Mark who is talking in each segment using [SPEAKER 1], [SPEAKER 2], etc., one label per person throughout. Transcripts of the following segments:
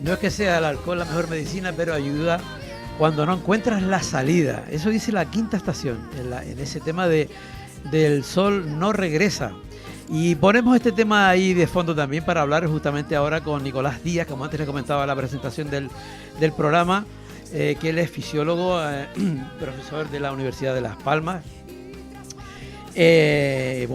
[SPEAKER 1] no es que sea el alcohol la mejor medicina, pero ayuda cuando no encuentras la salida. Eso dice la quinta estación, en ese tema del sol no regresa. Y ponemos este tema ahí de fondo también para hablar justamente ahora con Nicolás Díaz, como antes le comentaba en la presentación del programa, que él es fisiólogo, profesor de la Universidad de Las Palmas. Y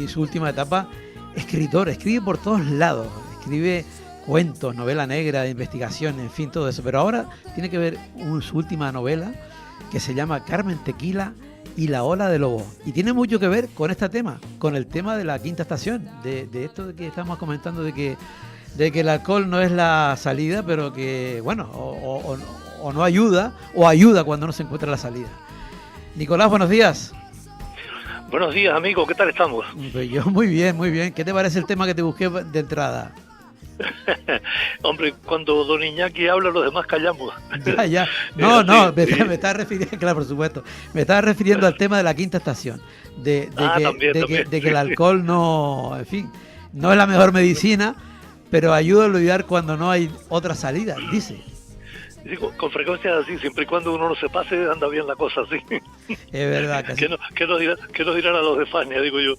[SPEAKER 1] su última etapa, escritor, escribe por todos lados, escribe cuentos, novela negra, investigación, en fin, todo eso. Pero ahora tiene que ver su última novela, que se llama Carmen Tequila y la ola de lobo. Y tiene mucho que ver con este tema, con el tema de la quinta estación, de esto de que estamos comentando, de que el alcohol no es la salida, pero que, bueno, o no ayuda, o ayuda cuando no se encuentra la salida. Nicolás, buenos días.
[SPEAKER 2] Buenos días, amigo, ¿qué tal estamos?
[SPEAKER 1] Pues yo muy bien, muy bien. ¿Qué te parece el tema que te busqué de entrada?
[SPEAKER 2] Hombre, cuando don Iñaki habla, los demás callamos.
[SPEAKER 1] Ya. No, me estaba refiriendo, claro, por supuesto. Me estaba refiriendo al tema de la quinta estación. De que el alcohol no, en fin, no es la mejor medicina, pero ayuda a olvidar cuando no hay otra salida, dice.
[SPEAKER 2] Digo, con frecuencia así, siempre y cuando uno no se pase, anda bien la cosa así.
[SPEAKER 1] Es verdad. Casi.
[SPEAKER 2] ¿Qué nos dirán a los de Fania, digo yo?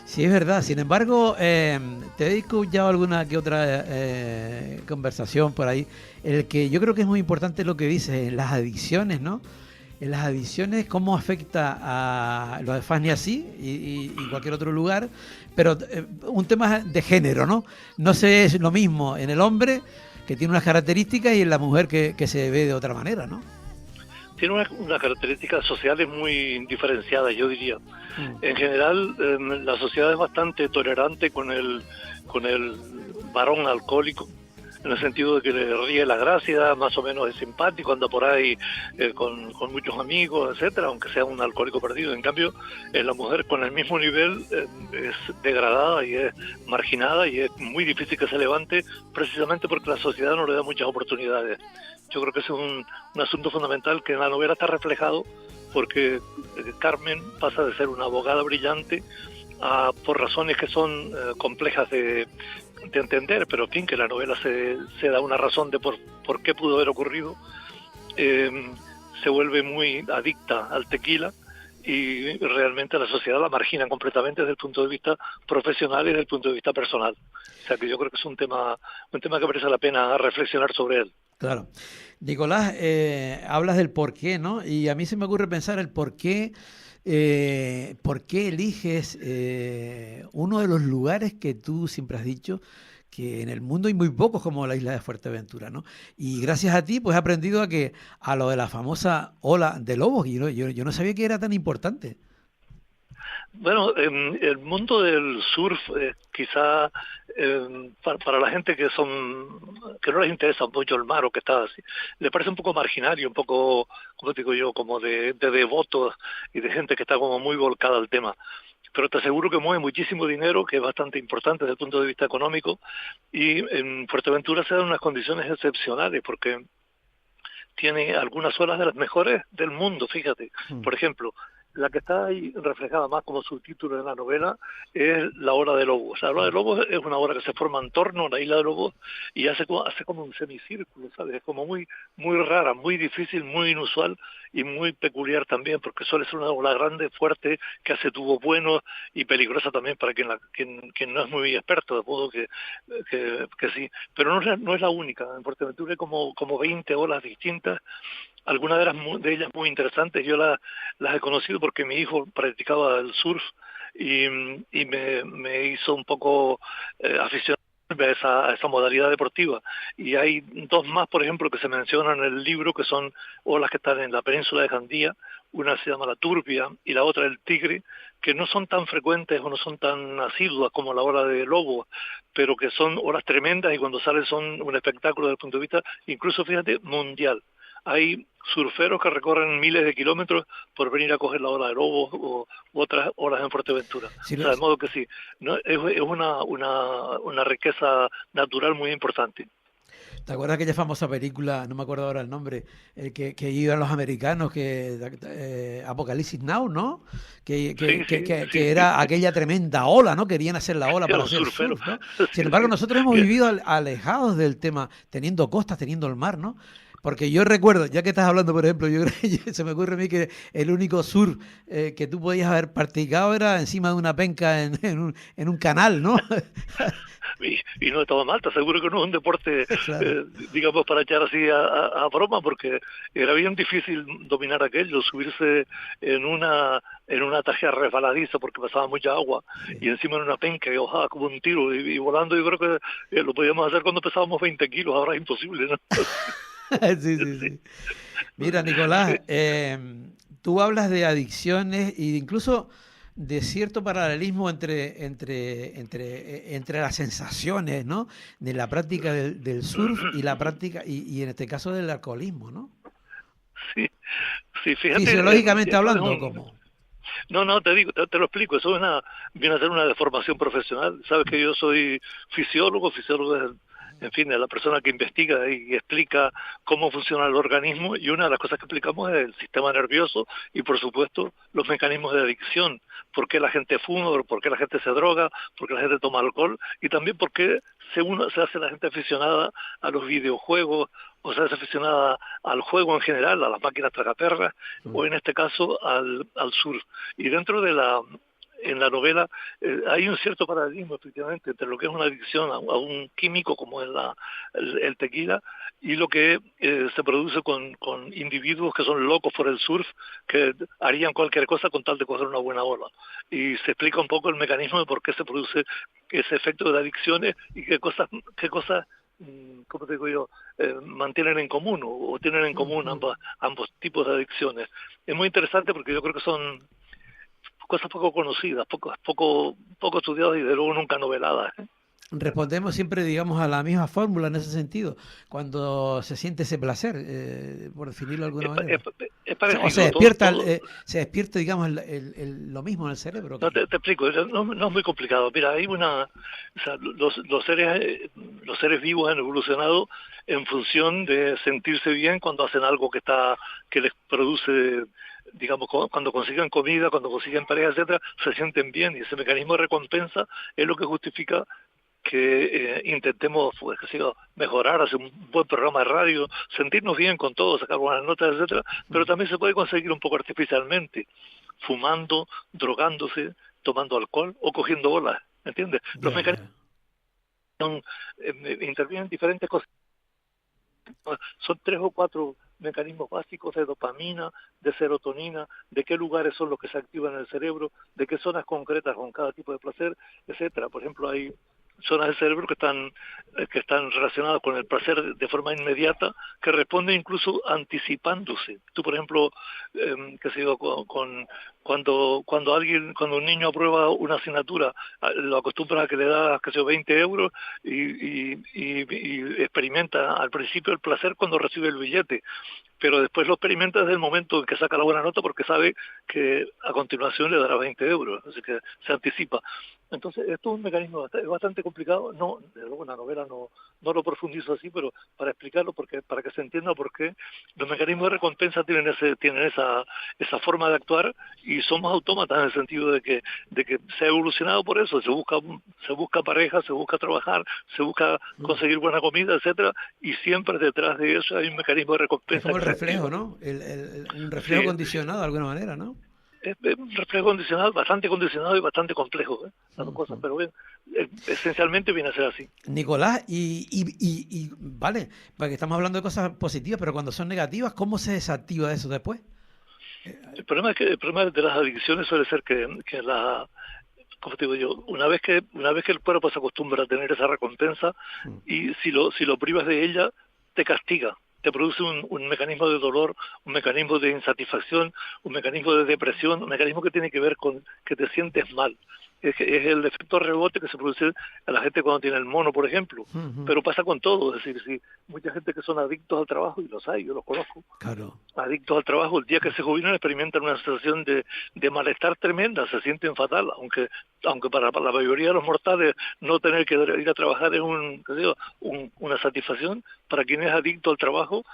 [SPEAKER 1] Sí, es verdad. Sin embargo, te he escuchado alguna que otra conversación por ahí, en el que yo creo que es muy importante lo que dices, en las adicciones, ¿no? En las adicciones, cómo afecta a los de Fania sí y cualquier otro lugar, pero un tema de género, ¿no? No sé, es lo mismo en el hombre, que tiene unas características, y en la mujer que se ve de otra manera, ¿no?
[SPEAKER 2] Tiene unas características sociales muy diferenciadas, yo diría. En general, la sociedad es bastante tolerante con el varón alcohólico, en el sentido de que le ríe la gracia, más o menos es simpático, anda por ahí con muchos amigos, etcétera, aunque sea un alcohólico perdido. En cambio, la mujer con el mismo nivel es degradada y es marginada, y es muy difícil que se levante, precisamente porque la sociedad no le da muchas oportunidades. Yo creo que ese es un asunto fundamental que en la novela está reflejado, porque Carmen pasa de ser una abogada brillante por razones que son complejas de entender, pero en fin, que la novela se da una razón de por qué pudo haber ocurrido. Se vuelve muy adicta al tequila, y realmente la sociedad la margina completamente desde el punto de vista profesional y desde el punto de vista personal. O sea que yo creo que es un tema que merece la pena reflexionar sobre él.
[SPEAKER 1] Claro. Nicolás, hablas del por qué, ¿no? Y a mí se me ocurre pensar el por qué eliges uno de los lugares que tú siempre has dicho que en el mundo hay muy pocos, como la isla de Fuerteventura, ¿no? Y gracias a ti, pues he aprendido a lo de la famosa ola de lobos, y yo no sabía que era tan importante.
[SPEAKER 2] Bueno, el mundo del surf, quizá para la gente que no les interesa mucho el mar, o que está así, le parece un poco marginal y un poco, como digo yo, como de devotos y de gente que está como muy volcada al tema. Pero te aseguro que mueve muchísimo dinero, que es bastante importante desde el punto de vista económico, y en Fuerteventura se dan unas condiciones excepcionales, porque tiene algunas olas de las mejores del mundo, fíjate. Por ejemplo, la que está ahí reflejada más como subtítulo en la novela es la ola de lobos. La ola de lobos es una ola que se forma en torno a la isla de Lobos y hace como un semicírculo, ¿sabes? Es como muy rara, muy difícil, muy inusual y muy peculiar también, porque suele ser una ola grande, fuerte, que hace tubos buenos y peligrosa también para quien no es muy experto, de modo que sí. Pero no es la única. En Fuerteventura hay como 20 olas distintas. Algunas de ellas muy interesantes. Yo las he conocido porque mi hijo practicaba el surf y me hizo un poco aficionado a esa modalidad deportiva. Y hay dos más, por ejemplo, que se mencionan en el libro, que son olas que están en la península de Jandía. Una se llama la Turbia y la otra el Tigre, que no son tan frecuentes o no son tan asiduas como la ola de Lobo, pero que son olas tremendas, y cuando salen son un espectáculo desde el punto de vista, incluso, fíjate, mundial. Hay surferos que recorren miles de kilómetros por venir a coger la ola de Lobos u otras olas en Fuerteventura. Sí, o sea, de modo que sí, ¿no? Es una riqueza natural muy importante.
[SPEAKER 1] ¿Te acuerdas aquella famosa película, no me acuerdo ahora el nombre, que iban los americanos, Apocalipsis Now, ¿no? Que era aquella tremenda ola, ¿no? Querían hacer la ola
[SPEAKER 2] Sí,
[SPEAKER 1] para
[SPEAKER 2] los
[SPEAKER 1] hacer
[SPEAKER 2] surferos.
[SPEAKER 1] surf, ¿no?
[SPEAKER 2] Sí,
[SPEAKER 1] Sin embargo,
[SPEAKER 2] sí.
[SPEAKER 1] nosotros hemos vivido alejados del tema, teniendo costas, teniendo el mar, ¿no? Porque yo recuerdo, ya que estás hablando, por ejemplo, se me ocurre a mí que el único surf que tú podías haber practicado era encima de una penca en un canal, ¿no?
[SPEAKER 2] Y no estaba mal, te aseguro que no es un deporte,
[SPEAKER 1] Claro.
[SPEAKER 2] digamos, para echar así a broma, porque era bien difícil dominar aquello, subirse en una tajea resbaladiza porque pasaba mucha agua,
[SPEAKER 1] Sí.
[SPEAKER 2] y encima en una penca que bajaba como un tiro, y volando yo creo que lo podíamos hacer cuando pesábamos 20 kilos, ahora es imposible, ¿no?
[SPEAKER 1] Sí, sí,
[SPEAKER 2] Sí,
[SPEAKER 1] sí. Mira, Nicolás,
[SPEAKER 2] sí.
[SPEAKER 1] tú hablas de adicciones e incluso de cierto paralelismo entre las sensaciones, ¿no? De la práctica del surf y la práctica, y en este caso del alcoholismo, ¿no?
[SPEAKER 2] Sí, sí, fíjate,
[SPEAKER 1] Fisiológicamente
[SPEAKER 2] eso es
[SPEAKER 1] hablando,
[SPEAKER 2] un...
[SPEAKER 1] ¿cómo?
[SPEAKER 2] No, no, te digo, te lo explico, eso viene a ser una deformación profesional. Sabes que yo soy fisiólogo es, en fin, es la persona que investiga y explica cómo funciona el organismo, y una de las cosas que explicamos es el sistema nervioso y, por supuesto, los mecanismos de adicción. Por qué la gente fuma, por qué la gente se droga, por qué la gente toma alcohol, y también por qué se hace la gente aficionada a los videojuegos, o se hace aficionada al juego en general, a las máquinas tragaperras,
[SPEAKER 1] Mm.
[SPEAKER 2] o en este caso al surf. Y dentro en la novela hay un cierto paralelismo efectivamente entre lo que es una adicción a un químico como es el tequila, y lo que se produce con individuos que son locos por el surf, que harían cualquier cosa con tal de coger una buena ola. Y se explica un poco el mecanismo de por qué se produce ese efecto de adicciones y qué cosas, ¿cómo te digo yo?, mantienen en común o tienen en común
[SPEAKER 1] Mm.
[SPEAKER 2] ambos tipos de adicciones. Es muy interesante porque yo creo que son cosas poco conocidas, poco estudiadas y de luego nunca noveladas, ¿eh?
[SPEAKER 1] Respondemos siempre, digamos, a la misma fórmula en ese sentido, cuando se siente ese placer, por definirlo de alguna
[SPEAKER 2] Es, pa- es,
[SPEAKER 1] manera.
[SPEAKER 2] pa- es
[SPEAKER 1] O
[SPEAKER 2] parecido, todo.
[SPEAKER 1] se despierta, digamos, lo mismo en el cerebro.
[SPEAKER 2] No, te explico, no es muy complicado. Mira, o sea, los seres vivos han evolucionado en función de sentirse bien cuando hacen algo que les produce, digamos, cuando consiguen comida, cuando consiguen pareja, etcétera, se sienten bien, y ese mecanismo de recompensa es lo que justifica que intentemos, pues, qué sé yo, mejorar, hacer un buen programa de radio, sentirnos bien con todo, sacar buenas notas, etcétera, pero también se puede conseguir un poco artificialmente, fumando, drogándose, tomando alcohol o cogiendo bolas, ¿entiendes? Los
[SPEAKER 1] Ya,
[SPEAKER 2] mecanismos
[SPEAKER 1] ya.
[SPEAKER 2] intervienen en diferentes cosas. Son 3 o 4 mecanismos básicos de dopamina, de serotonina, de qué lugares son los que se activan en el cerebro, de qué zonas concretas con cada tipo de placer, etcétera. Por ejemplo, hay zonas del cerebro que están relacionadas con el placer de forma inmediata, que responden incluso anticipándose. Tú, por ejemplo, qué sé yo, cuando un niño aprueba una asignatura, lo acostumbras a que le das, qué sé yo, 20 euros, y experimenta al principio el placer cuando recibe el billete, pero después lo experimenta desde el momento en que saca la buena nota, porque sabe que a continuación le dará 20 euros, así que se anticipa. Entonces, esto es un mecanismo bastante complicado. No, desde luego, una novela no lo profundizo así, pero para explicarlo, para que se entienda por qué los mecanismos de recompensa tienen esa forma de actuar, y somos autómatas en el sentido de que se ha evolucionado por eso. Se busca pareja, se busca trabajar, se busca
[SPEAKER 1] Mm.
[SPEAKER 2] conseguir buena comida, etcétera, y siempre detrás de eso hay un mecanismo de
[SPEAKER 1] Es
[SPEAKER 2] recompensa
[SPEAKER 1] como el
[SPEAKER 2] que se
[SPEAKER 1] reflejo,
[SPEAKER 2] activa.
[SPEAKER 1] ¿no? Un reflejo
[SPEAKER 2] Sí,
[SPEAKER 1] condicionado de alguna manera, ¿no?
[SPEAKER 2] es un reflejo condicional, bastante condicionado y bastante complejo, ¿eh? Las dos cosas,
[SPEAKER 1] Ujú.
[SPEAKER 2] pero bien, esencialmente viene a ser así.
[SPEAKER 1] Nicolás, vale, porque estamos hablando de cosas positivas, pero cuando son negativas, ¿cómo se desactiva eso después?
[SPEAKER 2] El problema de las adicciones suele ser ¿cómo te digo yo? Una vez que el cuerpo se acostumbra a tener esa recompensa,
[SPEAKER 1] Mm.
[SPEAKER 2] y si lo privas de ella, te castiga, te produce un mecanismo de dolor, un mecanismo de insatisfacción, un mecanismo de depresión, un mecanismo que tiene que ver con que te sientes mal. es el efecto rebote que se produce a la gente cuando tiene el mono, por ejemplo. Pero pasa con todo, es decir, si mucha gente que son adictos al trabajo, y los hay, yo los conozco,
[SPEAKER 1] Claro.
[SPEAKER 2] adictos al trabajo, el día que se jubilan experimentan una sensación de malestar tremenda, se sienten fatal, aunque para la mayoría de los mortales no tener que ir a trabajar es una satisfacción. Para quien es adicto al trabajo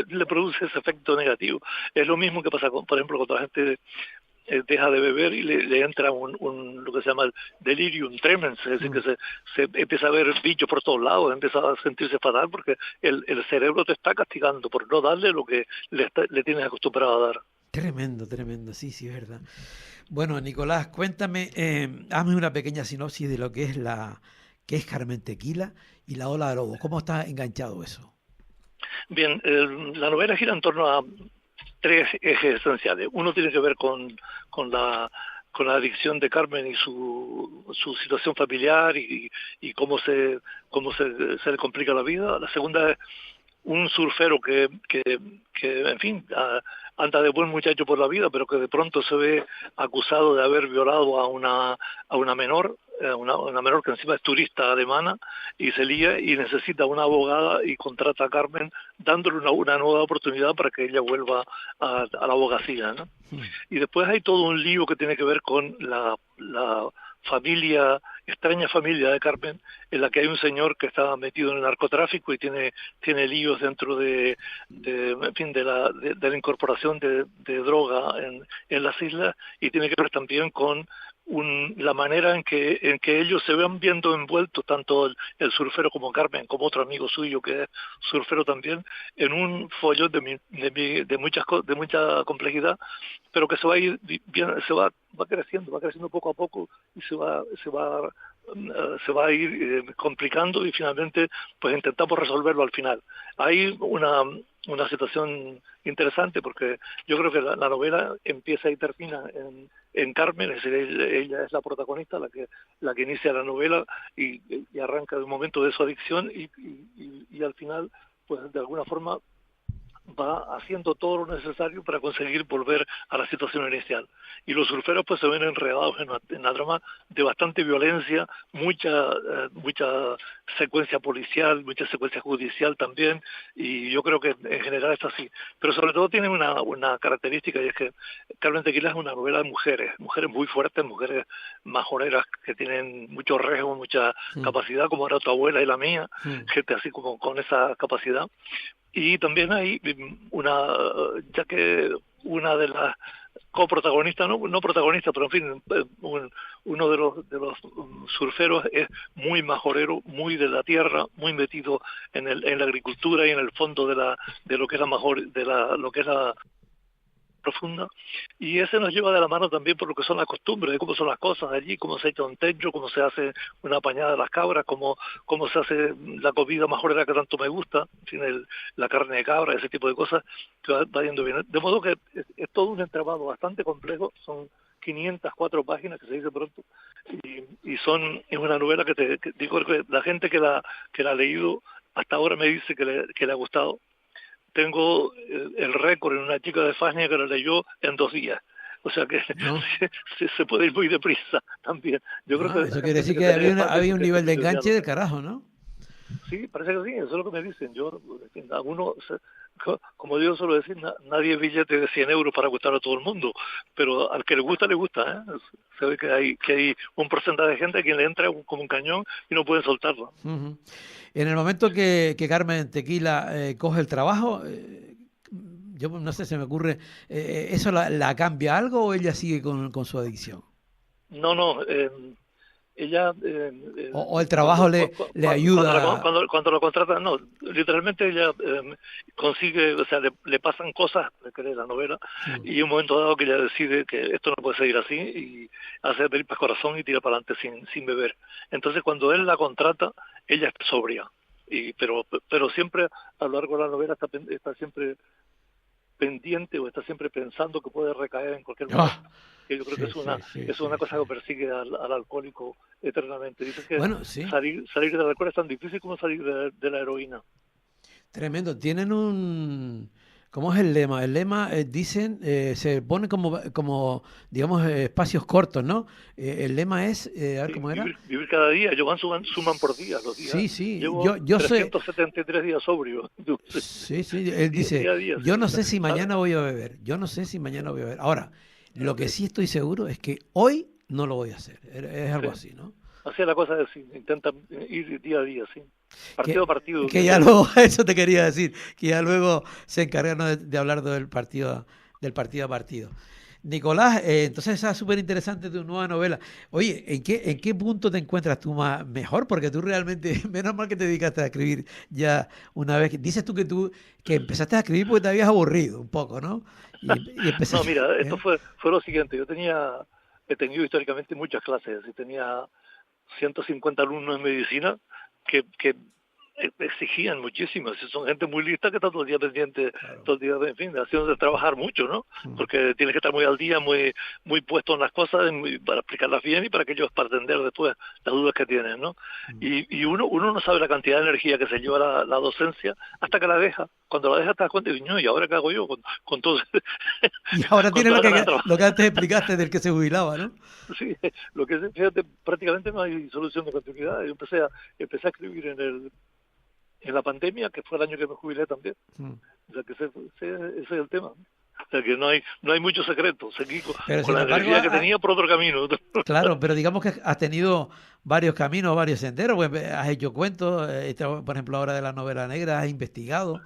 [SPEAKER 2] le produce ese efecto negativo. Es lo mismo que pasa, por ejemplo, cuando la gente deja de beber y le entra lo que se llama el delirium tremens, es decir, que se empieza a ver bichos por todos lados, empieza a sentirse fatal porque el cerebro te está castigando por no darle lo que le tienes acostumbrado a dar.
[SPEAKER 1] Tremendo, sí, es verdad. Bueno, Nicolás, cuéntame, hazme una pequeña sinopsis de lo que es Carmen Tequila y La Ola de Lobos. ¿Cómo está enganchado eso?
[SPEAKER 2] Bien, la novela gira en torno a tres ejes esenciales. Uno tiene que ver con la adicción de Carmen y su situación familiar y cómo se le complica la vida. La segunda es un surfero que en fin, anda de buen muchacho por la vida, pero que de pronto se ve acusado de haber violado a una menor, una menor que encima es turista alemana, y se lía y necesita una abogada y contrata a Carmen dándole una nueva oportunidad para que ella vuelva a la abogacía, ¿no? Y después hay todo un lío que tiene que ver con la extraña familia de Carmen, en la que hay un señor que está metido en el narcotráfico y tiene líos dentro de la incorporación de droga en las islas, y tiene que ver también con la manera en que ellos se van viendo envueltos, tanto el surfero como Carmen, como otro amigo suyo que es surfero también, en un follón de mucha complejidad, pero que se va a ir va creciendo poco a poco y se va a ir complicando, y finalmente pues intentamos resolverlo al final. Hay una situación interesante porque yo creo que la novela empieza y termina en Carmen, es decir, ella es la protagonista, la que inicia la novela y arranca de un momento de su adicción y al final pues de alguna forma va haciendo todo lo necesario para conseguir volver a la situación inicial. Y los surferos pues se ven enredados en una trama de bastante violencia, mucha secuencia policial, mucha secuencia judicial también, y yo creo que en general es así. Pero sobre todo tiene una característica, y es que Carmen Tequila es una novela de mujeres muy fuertes, mujeres majoneras que tienen mucho riesgo, mucha capacidad, como era tu abuela y la mía, gente así como con esa capacidad. Y también hay ya que una de las coprotagonistas, no protagonistas, pero en fin, uno de los surferos es muy majorero, muy de la tierra, muy metido en la agricultura y en el fondo de lo que es lo que es la profunda, y ese nos lleva de la mano también por lo que son las costumbres, de cómo son las cosas allí, cómo se echa un techo, cómo se hace una pañada de las cabras, cómo se hace la comida majorera que tanto me gusta, la carne de cabra, ese tipo de cosas que va yendo bien. De modo que es todo un entramado bastante complejo, son 504 páginas, que se dice pronto, y es una novela que digo que la gente que la ha leído hasta ahora me dice que le ha gustado. Tengo el récord en una chica de Fania que la leyó en 2 días. O sea que
[SPEAKER 1] ¿No?
[SPEAKER 2] se puede ir muy deprisa también. Yo creo que
[SPEAKER 1] eso quiere decir que había un nivel de enganche del carajo, ¿no?
[SPEAKER 2] Sí, parece que sí, eso es lo que me dicen. Algunos, como yo suelo decir, nadie es billete de 100 euros para gustar a todo el mundo, pero al que le gusta, ¿eh? Se ve que hay un porcentaje de gente a quien le entra como un cañón y no pueden soltarlo.
[SPEAKER 1] Uh-huh. En el momento que Carmen Tequila coge el trabajo, yo no sé, se me ocurre, ¿eso la cambia algo o ella sigue con su adicción?
[SPEAKER 2] No, ella
[SPEAKER 1] o el trabajo le ayuda
[SPEAKER 2] cuando lo contratan, no, literalmente ella consigue, o sea, le pasan cosas que lee la novela, y en un momento dado que ella decide que esto no puede seguir así y hace tripas corazón y tira para adelante sin beber. Entonces cuando él la contrata, ella está sobria, pero siempre a lo largo de la novela está siempre pendiente o está siempre pensando que puede recaer en cualquier momento. Que yo creo que es una cosa que persigue al alcohólico eternamente. Dicen que salir del alcohol es tan difícil como salir de la heroína.
[SPEAKER 1] Tremendo. Tienen ¿Cómo es el lema? El lema, dicen, se pone como digamos, espacios cortos, ¿no? El lema es, a ver
[SPEAKER 2] Sí,
[SPEAKER 1] cómo era.
[SPEAKER 2] vivir cada día. Ellos suman por día los días.
[SPEAKER 1] Sí, sí,
[SPEAKER 2] Llevo
[SPEAKER 1] yo sé,
[SPEAKER 2] 373 días sobrio.
[SPEAKER 1] sí, sí, él dice,
[SPEAKER 2] Día a día.
[SPEAKER 1] yo no sé si
[SPEAKER 2] Ah,
[SPEAKER 1] mañana voy a beber, yo no sé si mañana voy a beber. Ahora, lo que sí estoy seguro es que hoy no lo voy a hacer, es
[SPEAKER 2] sí.
[SPEAKER 1] algo así, ¿no?
[SPEAKER 2] Así es la cosa, es, intentan ir día a día, sí. Partido a
[SPEAKER 1] Que,
[SPEAKER 2] partido.
[SPEAKER 1] que ya luego, eso te quería decir, que ya luego se encargaron de hablar del partido a partido. Nicolás, entonces esa es súper interesante tu nueva novela. Oye, en qué punto te encuentras tú mejor? Porque tú realmente, menos mal que te dedicaste a escribir ya una vez. Dices tú que empezaste a escribir porque te habías aburrido un poco, ¿no? Y
[SPEAKER 2] No,
[SPEAKER 1] empezaste,
[SPEAKER 2] mira, esto
[SPEAKER 1] ¿eh?
[SPEAKER 2] fue lo siguiente. He tenido históricamente muchas clases y tenía 150 alumnos en medicina que exigían muchísimo. Si son gente muy lista que está todo el día pendiente,
[SPEAKER 1] Claro.
[SPEAKER 2] todo el día, en fin, haciendo trabajar mucho, ¿no?
[SPEAKER 1] Mm,
[SPEAKER 2] Porque tienes que estar muy al día, muy puesto en las cosas, para explicarlas bien y para que ellos para atender después las dudas que tienen, ¿no?
[SPEAKER 1] mm.
[SPEAKER 2] Y uno no sabe la cantidad de energía que se lleva la docencia hasta que la deja. Cuando la deja te das cuenta y dices, no, ¿y ahora qué hago yo con todo,
[SPEAKER 1] Y ahora
[SPEAKER 2] con
[SPEAKER 1] tiene
[SPEAKER 2] toda la ganas de
[SPEAKER 1] lo
[SPEAKER 2] trabajar?
[SPEAKER 1] que antes explicaste del que se jubilaba, ¿no?
[SPEAKER 2] Sí, lo que es, fíjate, prácticamente no hay solución de continuidad. Yo empecé a escribir en la pandemia, que fue el año que me jubilé también.
[SPEAKER 1] Mm.
[SPEAKER 2] O sea, que ese es el tema. O sea, que no hay mucho secreto. Seguí
[SPEAKER 1] Pero
[SPEAKER 2] con
[SPEAKER 1] sin
[SPEAKER 2] la
[SPEAKER 1] embargo,
[SPEAKER 2] energía que tenía por otro camino.
[SPEAKER 1] claro, pero digamos que has tenido varios caminos, varios senderos, pues, has hecho cuentos, por ejemplo, ahora de la novela negra, has investigado,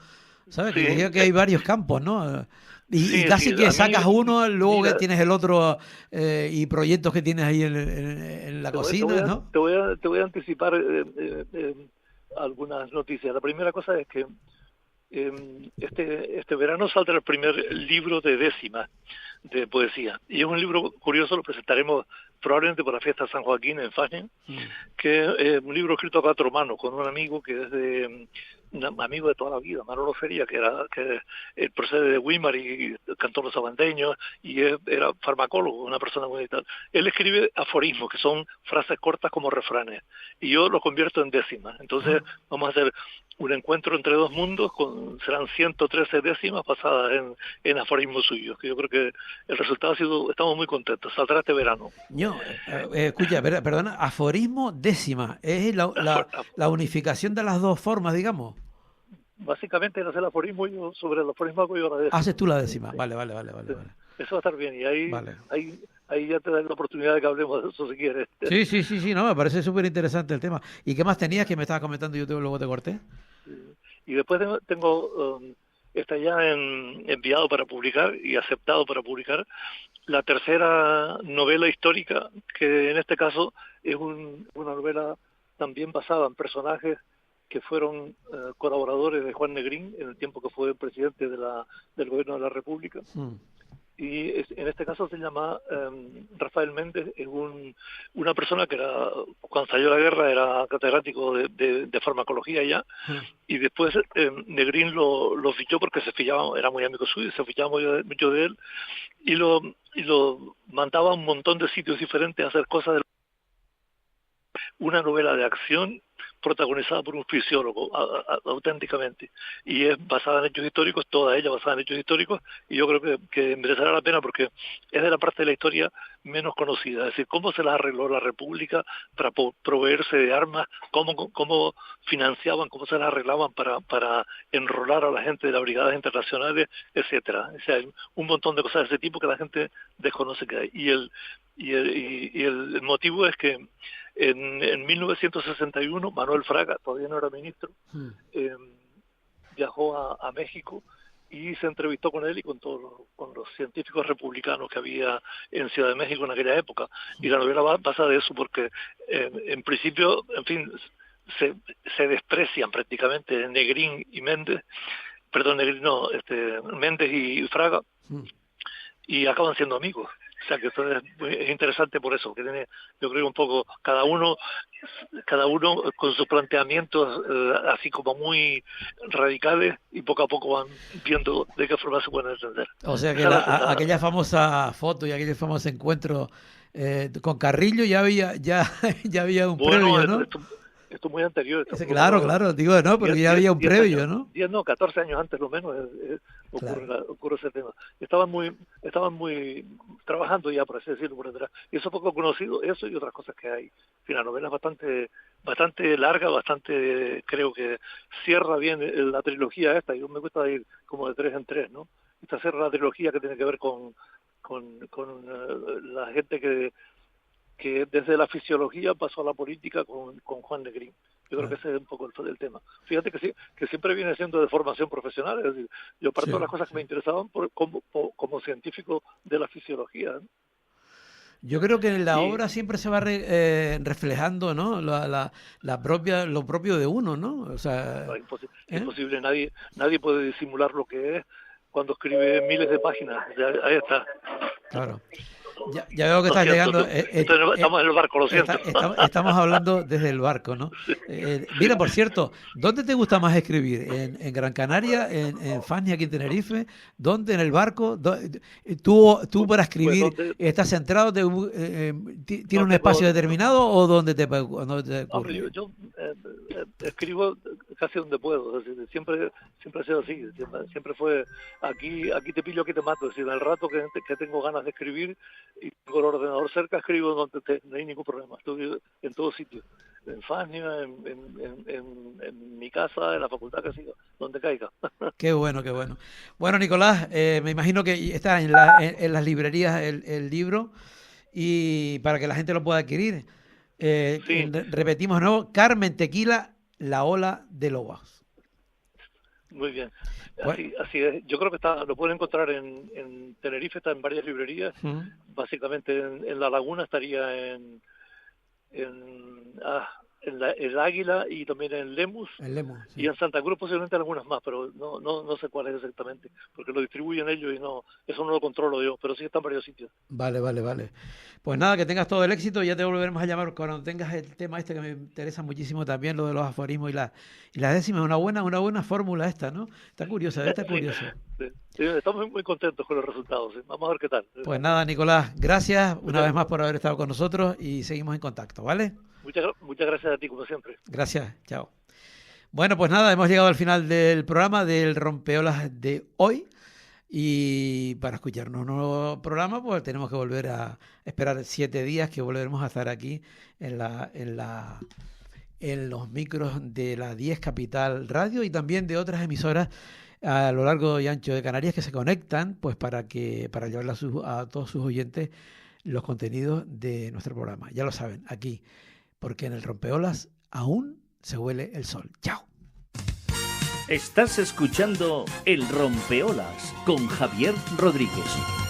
[SPEAKER 1] ¿sabes? Que
[SPEAKER 2] Sí,
[SPEAKER 1] digo que hay varios campos, ¿no? Y
[SPEAKER 2] sí,
[SPEAKER 1] casi
[SPEAKER 2] sí.
[SPEAKER 1] que
[SPEAKER 2] A mí,
[SPEAKER 1] sacas uno, luego que
[SPEAKER 2] mira,
[SPEAKER 1] tienes el otro y proyectos que tienes ahí en la
[SPEAKER 2] te voy, te
[SPEAKER 1] cocina,
[SPEAKER 2] voy a,
[SPEAKER 1] ¿no?
[SPEAKER 2] te voy a anticipar algunas noticias. La primera cosa es que este verano saldrá el primer libro de décima de poesía. Y es un libro curioso, lo presentaremos probablemente por la fiesta de San Joaquín en Fania,
[SPEAKER 1] Mm,
[SPEAKER 2] que es un libro escrito a cuatro manos con un amigo que es un amigo de toda la vida, Manolo Feria, que él procede de Weimar y cantó los sabandeños y era farmacólogo, una persona muy tal. Él escribe aforismos, que son frases cortas como refranes, y yo los convierto en décimas. Entonces
[SPEAKER 1] ah,
[SPEAKER 2] vamos a hacer un encuentro entre dos mundos, serán 113 décimas basadas en aforismos suyos, que yo creo que el resultado ha sido, estamos muy contentos, saldrá este verano.
[SPEAKER 1] escucha, perdona, aforismo décima, es la unificación de las dos formas, digamos.
[SPEAKER 2] Básicamente, en hacer el aforismo, yo sobre el aforismo hago yo la
[SPEAKER 1] Haces
[SPEAKER 2] décima.
[SPEAKER 1] tú la décima,
[SPEAKER 2] Sí,
[SPEAKER 1] vale, vale, vale, vale,
[SPEAKER 2] sí.
[SPEAKER 1] vale.
[SPEAKER 2] Eso va a estar bien, y
[SPEAKER 1] Vale.
[SPEAKER 2] ahí ya te da la oportunidad de que hablemos de eso si quieres.
[SPEAKER 1] Sí, sí, sí, sí, no, me parece súper interesante el tema. ¿Y qué más tenías que me estabas comentando y luego te corté?
[SPEAKER 2] Y después tengo está ya enviado para publicar y aceptado para publicar la tercera novela histórica, que en este caso es una novela también basada en personajes que fueron colaboradores de Juan Negrín en el tiempo que fue presidente del gobierno de la República.
[SPEAKER 1] Mm,
[SPEAKER 2] Y en este caso se llama Rafael Méndez, es una persona que cuando salió la guerra era catedrático de farmacología ya,
[SPEAKER 1] mm.
[SPEAKER 2] y después Negrín lo fichó porque se fichaba, era muy amigo suyo, se fichaba mucho de él, y lo mandaba a un montón de sitios diferentes a hacer cosas de una novela de acción protagonizada por un fisiólogo, auténticamente, y es basada en hechos históricos, toda ella basada en hechos históricos, y yo creo que merecerá la pena porque es de la parte de la historia menos conocida, es decir, cómo se las arregló la República para proveerse de armas, cómo financiaban, cómo se las arreglaban para enrolar a la gente de las brigadas internacionales, etcétera. O sea, hay un montón de cosas de ese tipo que la gente desconoce que hay. Y el motivo es que en 1961 Manuel Fraga, todavía no era ministro,
[SPEAKER 1] Mm.
[SPEAKER 2] viajó a México y se entrevistó con él y con con los científicos republicanos que había en Ciudad de México en aquella época. Y la novela pasa de eso porque en principio, en fin, se desprecian prácticamente Negrín y Méndez, perdón, Negrín no, Méndez y Fraga,
[SPEAKER 1] Mm.
[SPEAKER 2] y acaban siendo amigos. O sea que esto es interesante por eso, que tiene, yo creo, un poco cada uno con sus planteamientos así como muy radicales, y poco a poco van viendo de qué forma se pueden entender.
[SPEAKER 1] O sea que
[SPEAKER 2] Esa es la,
[SPEAKER 1] aquella famosa foto y aquel famoso encuentro con Carrillo ya había un
[SPEAKER 2] bueno,
[SPEAKER 1] previo, ¿no?
[SPEAKER 2] esto es muy anterior.
[SPEAKER 1] Claro, digo, no, porque ya había un previo,
[SPEAKER 2] años,
[SPEAKER 1] ¿no?
[SPEAKER 2] 10, no, 14 años antes lo menos ocurre ese tema. Estaban muy trabajando ya, por así decirlo, por detrás. Y eso poco conocido, eso y otras cosas que hay. En fin, la novela es bastante larga, creo que cierra bien la trilogía esta. Yo me gusta ir como de 3 en 3, ¿no? Esta cierra la trilogía que tiene que ver con la gente que desde la fisiología pasó a la política con Juan Negrín. Yo creo que ese es un poco el tema. Fíjate que siempre viene siendo de formación profesional, es decir, yo parto de las cosas que me interesaban como científico de la fisiología, ¿no?
[SPEAKER 1] Yo creo que en la obra siempre se va reflejando, ¿no? Lo propio de uno, ¿no? O sea,
[SPEAKER 2] imposible, nadie puede disimular lo que es cuando escribe miles de páginas. Ahí está.
[SPEAKER 1] Claro. Ya veo que estás llegando.
[SPEAKER 2] Estamos en el barco, lo siento.
[SPEAKER 1] Estamos hablando desde el barco, ¿no? Mira, por cierto, ¿dónde te gusta más escribir? ¿En Gran Canaria? ¿En Fania, aquí en Tenerife? ¿Dónde? ¿En el barco? ¿Tú para escribir estás centrado? ¿Tienes un espacio determinado o dónde te ocurre?
[SPEAKER 2] Yo escribo casi donde puedo. Es decir, siempre ha sido así. Siempre fue aquí te pillo, aquí te mato. Es decir, en el rato que tengo ganas de escribir y tengo el ordenador cerca, escribo donde no hay ningún problema. Estoy en todo sitio, en Fania, en mi casa, en la facultad, que siga, donde caiga.
[SPEAKER 1] Qué bueno. Bueno, Nicolás, me imagino que está en las librerías el libro, y para que la gente lo pueda adquirir. Repetimos de nuevo: Carmen Tequila, La Ola de Lobos.
[SPEAKER 2] Muy bien. Así es. Yo creo que lo pueden encontrar en Tenerife, está en varias librerías. Básicamente en La Laguna estaría en el Águila y también en Lemus. Y en Santa Cruz posiblemente algunas más, pero no sé cuáles exactamente, porque lo distribuyen ellos y eso no lo controlo yo, pero sí están en varios sitios.
[SPEAKER 1] Vale. Pues nada, que tengas todo el éxito. Ya te volveremos a llamar cuando tengas el tema este que me interesa muchísimo también, lo de los aforismos y las décimas. Una buena fórmula esta, ¿no? Está curiosa.
[SPEAKER 2] Sí, estamos muy contentos con los resultados. Vamos a ver qué tal.
[SPEAKER 1] Pues nada, Nicolás, gracias una vez más por haber estado con nosotros y seguimos en contacto, ¿vale?
[SPEAKER 2] Muchas gracias a ti, como siempre.
[SPEAKER 1] Gracias, chao. Bueno, pues nada, hemos llegado al final del programa del Rompeolas de hoy, y para escucharnos un nuevo programa pues tenemos que volver a esperar 7 días, que volveremos a estar aquí en los micros de la 10 Capital Radio y también de otras emisoras a lo largo y ancho de Canarias que se conectan pues para llevarle a todos sus oyentes los contenidos de nuestro programa. Ya lo saben, aquí, porque en el Rompeolas aún se huele el sol. ¡Chao!
[SPEAKER 3] Estás escuchando El Rompeolas con Javier Rodríguez.